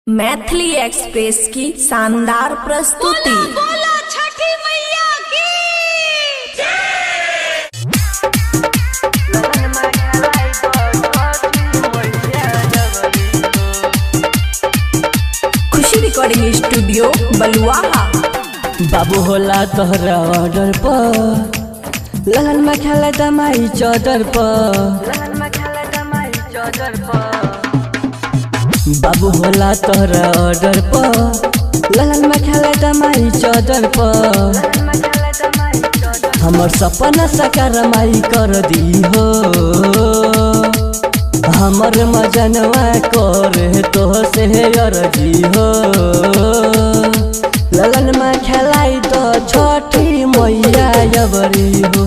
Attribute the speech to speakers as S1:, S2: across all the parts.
S1: Maithili express की शानदार प्रस्तुति।
S2: बोलो छठी मैया की
S1: खुशी रिकॉर्डिंग स्टूडियो बलुआहा।
S3: बाबू होला तोहरा ऑर्डर पर ललन में खेले दमाई चौदर पर बाबू होला तोहरा ऑर्डर पर ललन में खेले दमाई चौदर पर हमर सपना साकार माई कर दी हो हमर मजनवा करे तो से अर्जी हो ललन में खेलाई तो छठी मैया अबरी हो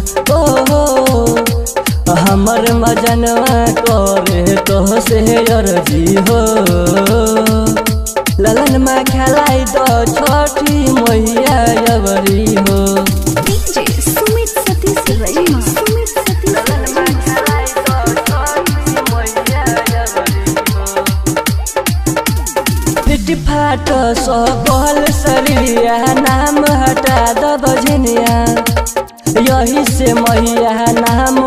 S3: हमर मजनवा करे तो से अर्जी हो ललन में खेलाई तो छठी मैया अबरी हो।
S1: डीजे सुमित सतीश रैमा।
S3: फाट सकल सरिया नाम हटा द बजनिया यही से मैया नाम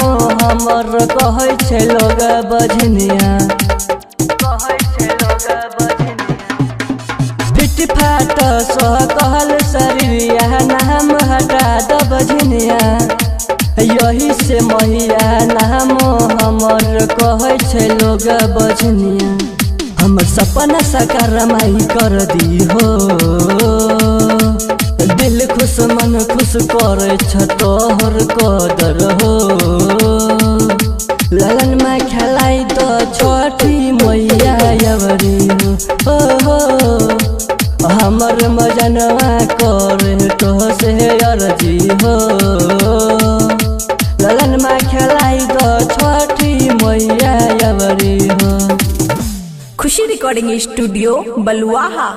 S3: हमर कहै छै लोग बजनिया फिट फाट सकल सरिया नाम हटा द बजनिया यही से मैया नाम हमर कहै छै लोग बजनिया हमर सपना साकार माई कर दी हो दिल खुश मन खुश करे छ तोहर कदर हो ललन में खेलाई तो छठी मैया अबरी हो हमर मजनवा करे तो से अर्जी हो ललन में खेलाई तो छठी मैया अबरी हो।
S1: खुशी रिकॉर्डिंग स्टूडियो बलुआहा।